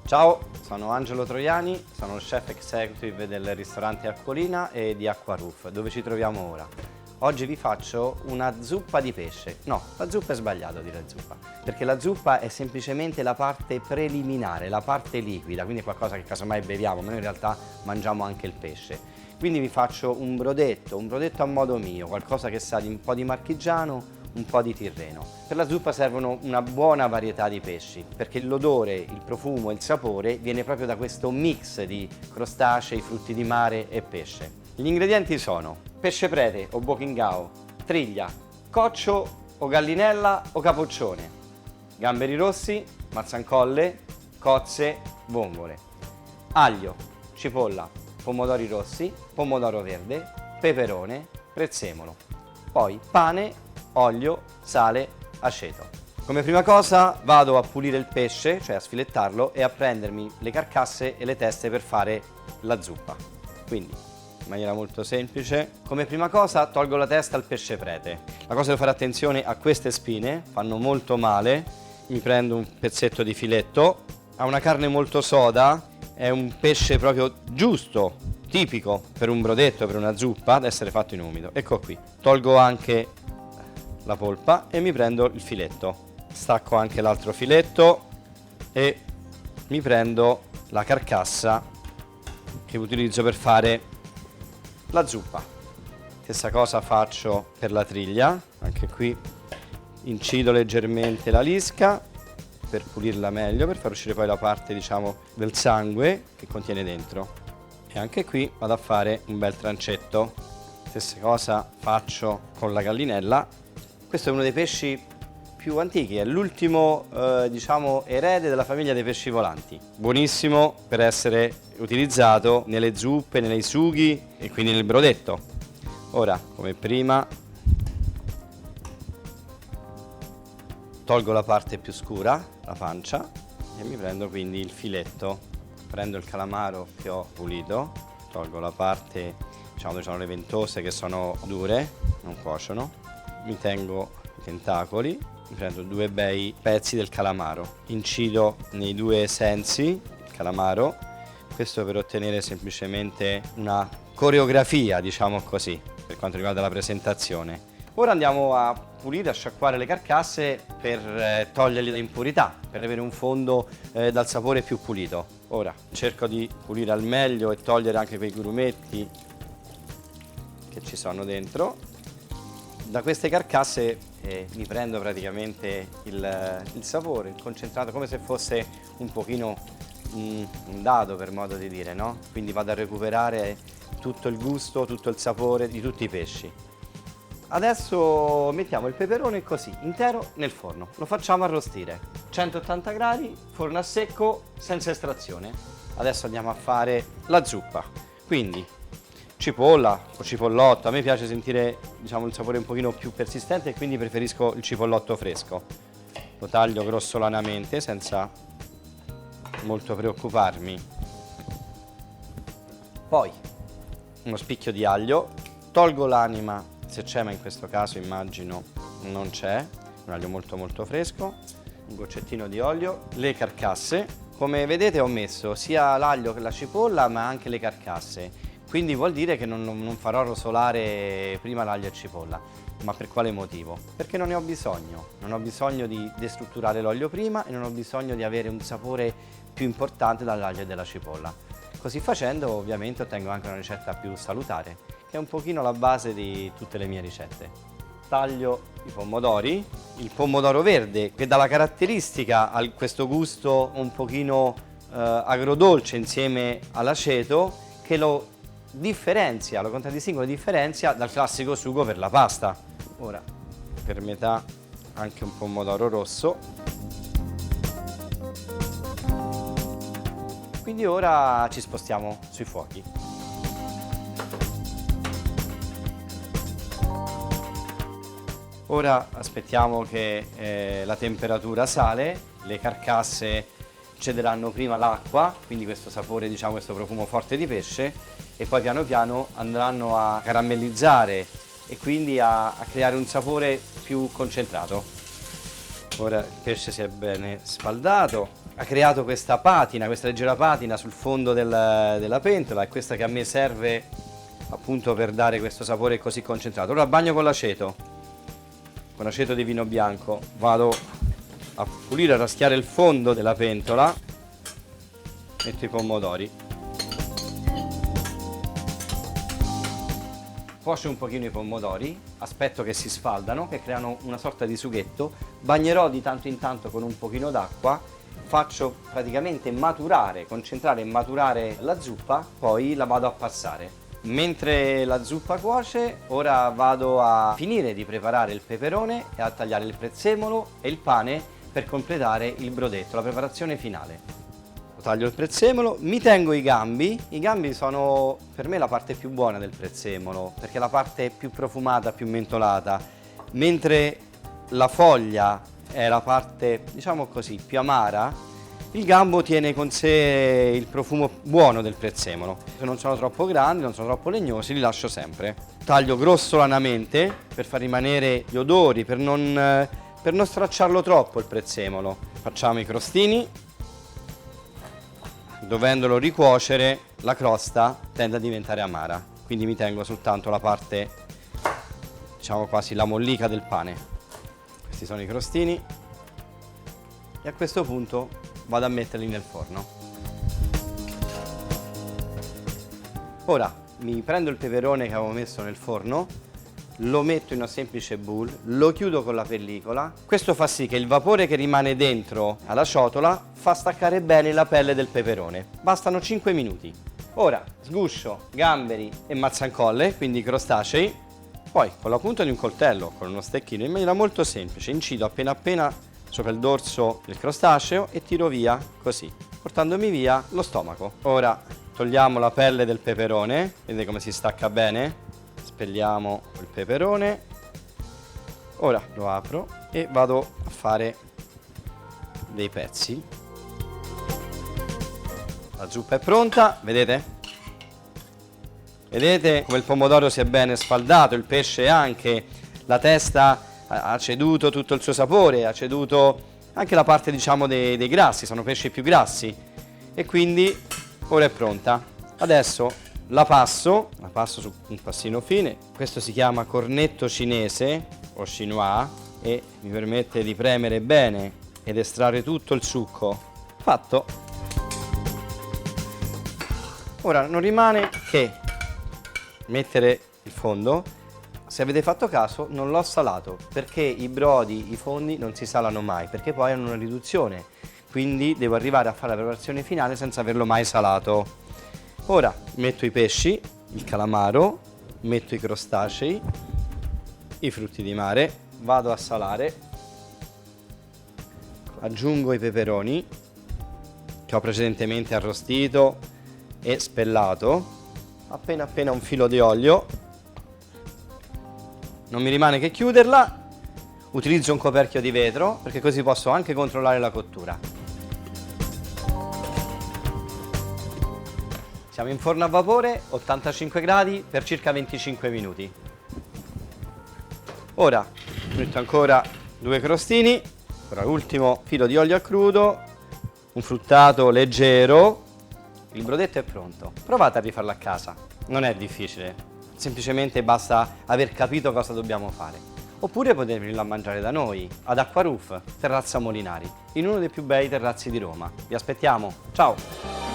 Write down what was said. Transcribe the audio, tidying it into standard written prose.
Ciao, sono Angelo Troiani, sono lo chef executive del ristorante Acquolina e di Acquaroof, dove ci troviamo ora. Oggi vi faccio una zuppa di pesce. No, la zuppa è sbagliato dire zuppa, perché la zuppa è semplicemente la parte preliminare, la parte liquida, quindi è qualcosa che casomai beviamo, ma noi in realtà mangiamo anche il pesce. Quindi vi faccio un brodetto a modo mio, qualcosa che sa di un po' di marchigiano, un po' di tirreno. Per la zuppa servono una buona varietà di pesci, perché l'odore, il profumo e il sapore viene proprio da questo mix di crostacei, frutti di mare e pesce. Gli ingredienti sono pesce prete o bocchingao, triglia, coccio o gallinella o capoccione, gamberi rossi, mazzancolle, cozze, vongole, aglio, cipolla, pomodori rossi, pomodoro verde, peperone, prezzemolo. Poi pane, olio, sale, aceto. Come prima cosa vado a pulire il pesce, cioè a sfilettarlo, e a prendermi le carcasse e le teste per fare la zuppa. Quindi, in maniera molto semplice, come prima cosa tolgo la testa al pesce prete. La cosa da fare attenzione a queste spine, fanno molto male. Mi prendo un pezzetto di filetto, ha una carne molto soda, è un pesce proprio giusto, tipico per un brodetto, per una zuppa, da essere fatto in umido. Ecco qui, tolgo anche la polpa e mi prendo il filetto. Stacco anche l'altro filetto e mi prendo la carcassa che utilizzo per fare la zuppa. Stessa cosa faccio per la triglia, anche qui incido leggermente la lisca per pulirla meglio, per far uscire poi la parte, diciamo, del sangue che contiene dentro. E anche qui vado a fare un bel trancetto. Stessa cosa faccio con la gallinella. Questo è uno dei pesci più antichi, è l'ultimo diciamo erede della famiglia dei pesci volanti. Buonissimo per essere utilizzato nelle zuppe, nei sughi e quindi nel brodetto. Ora, come prima, tolgo la parte più scura, la pancia, e mi prendo quindi il filetto. Prendo il calamaro che ho pulito, tolgo la parte, diciamo, dove sono le ventose che sono dure, non cuociono. Mi tengo i tentacoli, mi prendo due bei pezzi del calamaro, incido nei due sensi il calamaro, questo per ottenere semplicemente una coreografia, diciamo così, per quanto riguarda la presentazione. Ora andiamo a pulire, a sciacquare le carcasse per togliergli le impurità, per avere un fondo dal sapore più pulito. Ora cerco di pulire al meglio e togliere anche quei grumetti che ci sono dentro. Da queste carcasse mi prendo praticamente il sapore, il concentrato, come se fosse un pochino un dado, per modo di dire, no? Quindi vado a recuperare tutto il gusto, tutto il sapore di tutti i pesci. Adesso mettiamo il peperone così, intero, nel forno. Lo facciamo arrostire. 180 gradi, forno a secco, senza estrazione. Adesso andiamo a fare la zuppa. Quindi cipolla o cipollotto, a me piace sentire, diciamo, il sapore un pochino più persistente e quindi preferisco il cipollotto fresco. Lo taglio grossolanamente senza molto preoccuparmi. Poi uno spicchio di aglio, tolgo l'anima se c'è, ma in questo caso immagino non c'è, un aglio molto molto fresco, un goccettino di olio, le carcasse. Come vedete ho messo sia l'aglio che la cipolla, ma anche le carcasse. Quindi vuol dire che non farò rosolare prima l'aglio e cipolla. Ma per quale motivo? Perché non ne ho bisogno. Non ho bisogno di destrutturare l'olio prima e non ho bisogno di avere un sapore più importante dall'aglio e dalla cipolla. Così facendo ovviamente ottengo anche una ricetta più salutare, che è un pochino la base di tutte le mie ricette. Taglio i pomodori, il pomodoro verde che dà la caratteristica a questo gusto un pochino agrodolce insieme all'aceto, che lo differenzia, lo contraddistingue, lo differenzia dal classico sugo per la pasta. Ora per metà anche un pomodoro rosso. Quindi ora ci spostiamo sui fuochi. Ora aspettiamo che la temperatura sale, le carcasse cederanno prima l'acqua, quindi questo sapore, diciamo, questo profumo forte di pesce, e poi piano piano andranno a caramellizzare e quindi a creare un sapore più concentrato. Ora il pesce si è bene sfaldato, ha creato questa patina, questa leggera patina sul fondo della pentola, è questa che a me serve appunto per dare questo sapore così concentrato. Ora bagno con l'aceto di vino bianco, vado a pulire, a raschiare il fondo della pentola, metto i pomodori, cuocio un pochino i pomodori, aspetto che si sfaldano, che creano una sorta di sughetto, bagnerò di tanto in tanto con un pochino d'acqua, faccio praticamente maturare, concentrare e maturare la zuppa, poi la vado a passare. Mentre la zuppa cuoce, ora vado a finire di preparare il peperone e a tagliare il prezzemolo e il pane per completare il brodetto, la preparazione finale. Taglio il prezzemolo, mi tengo i gambi sono per me la parte più buona del prezzemolo perché è la parte più profumata, più mentolata, mentre la foglia è la parte, diciamo così, più amara. Il gambo tiene con sé il profumo buono del prezzemolo. Se non sono troppo grandi, non sono troppo legnosi, li lascio sempre. Taglio grossolanamente per far rimanere gli odori, per non stracciarlo troppo il prezzemolo. Facciamo i crostini. Dovendolo ricuocere, la crosta tende a diventare amara, quindi mi tengo soltanto la parte, diciamo quasi la mollica del pane. Questi sono i crostini e a questo punto vado a metterli nel forno. Ora mi prendo il peperone che avevo messo nel forno, lo metto in una semplice bowl, lo chiudo con la pellicola. Questo fa sì che il vapore che rimane dentro alla ciotola fa staccare bene la pelle del peperone. Bastano 5 minuti. Ora sguscio gamberi e mazzancolle, quindi crostacei. Poi con la punta di un coltello, con uno stecchino, in maniera molto semplice, incido appena appena sopra il dorso del crostaceo e tiro via così, portandomi via lo stomaco. Ora togliamo la pelle del peperone, vedete come si stacca bene? Spelliamo il peperone, ora lo apro e vado a fare dei pezzi. La zuppa è pronta, vedete? Vedete come il pomodoro si è bene sfaldato, il pesce anche, la testa ha ceduto tutto il suo sapore, ha ceduto anche la parte diciamo dei grassi, sono pesci più grassi e quindi ora è pronta. Adesso la passo su un passino fine, questo si chiama cornetto cinese o chinois e mi permette di premere bene ed estrarre tutto il succo. Fatto! Ora non rimane che mettere il fondo. Se avete fatto caso non l'ho salato perché i brodi, i fondi non si salano mai perché poi hanno una riduzione, quindi devo arrivare a fare la preparazione finale senza averlo mai salato. Ora metto i pesci, il calamaro, metto i crostacei, i frutti di mare, vado a salare, aggiungo i peperoni che ho precedentemente arrostito e spellato, appena appena un filo di olio, non mi rimane che chiuderla, utilizzo un coperchio di vetro perché così posso anche controllare la cottura. Siamo in forno a vapore, 85 gradi per circa 25 minuti. Ora metto ancora 2 crostini, ora l'ultimo filo di olio a crudo, un fruttato leggero. Il brodetto è pronto. Provate a rifarlo a casa, non è difficile, semplicemente basta aver capito cosa dobbiamo fare. Oppure potete venirlo a mangiare da noi, ad Acqua Roof, Terrazza Molinari, in uno dei più bei terrazzi di Roma. Vi aspettiamo, ciao!